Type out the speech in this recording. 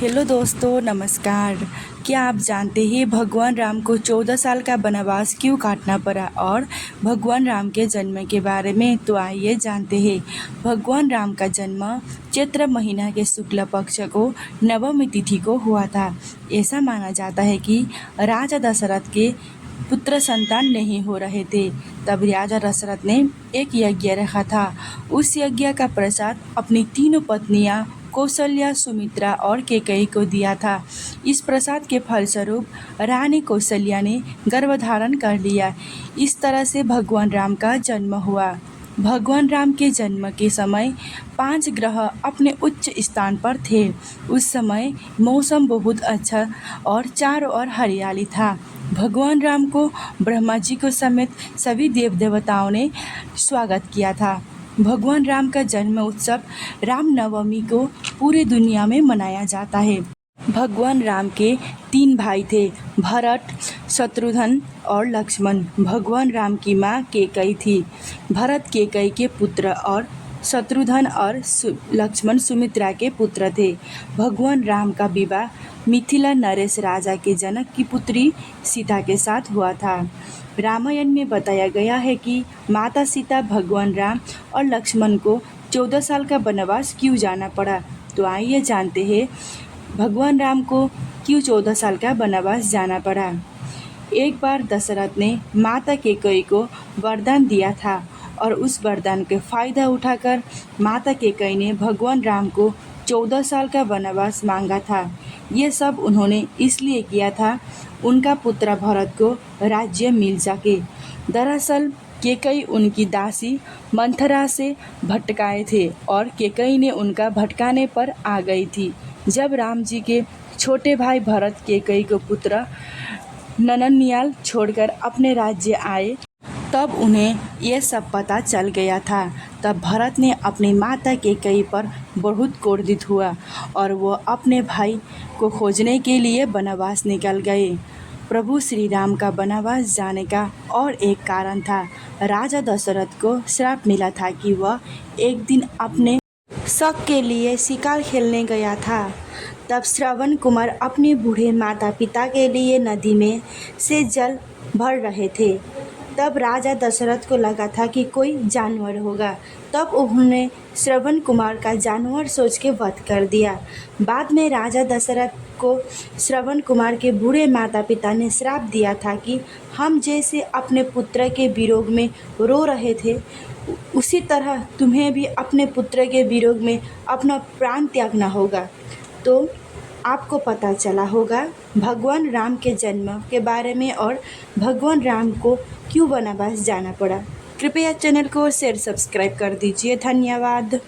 Hello दोस्तों, नमस्कार। क्या आप जानते हैं भगवान राम को 14 साल का वनवास क्यों काटना पड़ा और भगवान राम के जन्म के बारे में? तो आइए जानते हैं। भगवान राम का जन्म चैत्र महीना के शुक्ल पक्ष को नवमी तिथि को हुआ था। ऐसा माना जाता है कि राजा दशरथ के पुत्र संतान नहीं हो रहे थे, तब राजा दशरथ ने एक यज्ञ रखा था। उस यज्ञ का प्रसाद अपनी तीनों पत्नियां कौशल्या, सुमित्रा और कैकेयी को दिया था। इस प्रसाद के फलस्वरूप रानी कौशल्या ने गर्भधारण कर लिया। इस तरह से भगवान राम का जन्म हुआ। भगवान राम के जन्म के समय 5 ग्रह अपने उच्च स्थान पर थे। उस समय मौसम बहुत अच्छा और चारों ओर हरियाली था। भगवान राम को ब्रह्मा जी को समेत सभी देव देवताओं ने स्वागत किया था। भगवान राम का जन्म उत्सव रामनवमी को पूरी दुनिया में मनाया जाता है। भगवान राम के 3 भाई थे, भरत, शत्रुघ्न और लक्ष्मण। भगवान राम की माँ कैकेयी थी। भरत कैकेयी के पुत्र और शत्रुघ्न और लक्ष्मण सुमित्रा के पुत्र थे। भगवान राम का विवाह मिथिला नरेश राजा के जनक की पुत्री सीता के साथ हुआ था। रामायण में बताया गया है कि माता सीता भगवान राम और लक्ष्मण को 14 साल का वनवास क्यों जाना पड़ा। तो आइए जानते हैं भगवान राम को क्यों 14 साल का वनवास जाना पड़ा। एक बार दशरथ ने माता कैकेयी को वरदान दिया था और उस वरदान के फायदा उठाकर माता कैकेयी ने भगवान राम को 14 साल का वनवास मांगा था। ये सब उन्होंने इसलिए किया था उनका पुत्र भरत को राज्य मिल सके। दरअसल कैकेयी उनकी दासी मंथरा से भटकाए थे और कैकेयी ने उनका भटकाने पर आ गई थी। जब राम जी के छोटे भाई भरत कैकेयी को पुत्र नननियाल छोड़कर अपने राज्य आए, तब उन्हें यह सब पता चल गया था। तब भरत ने अपनी माता कैकेयी पर बहुत क्रोधित हुआ और वो अपने भाई को खोजने के लिए वनवास निकल गए। प्रभु श्री राम का वनवास जाने का और एक कारण था। राजा दशरथ को श्राप मिला था कि वह एक दिन अपने शौक के लिए शिकार खेलने गया था। तब श्रवण कुमार अपने बूढ़े माता पिता के लिए नदी में से जल भर रहे थे। तब राजा दशरथ को लगा था कि कोई जानवर होगा। तब उन्होंने श्रवण कुमार का जानवर सोच के वध कर दिया। बाद में राजा दशरथ को श्रवण कुमार के बूढ़े माता पिता ने श्राप दिया था कि हम जैसे अपने पुत्र के वियोग में रो रहे थे, उसी तरह तुम्हें भी अपने पुत्र के वियोग में अपना प्राण त्यागना होगा। तो आपको पता चला होगा भगवान राम के जन्म के बारे में और भगवान राम को क्यों वनवास जाना पड़ा। कृपया चैनल को शेयर सब्सक्राइब कर दीजिए। धन्यवाद।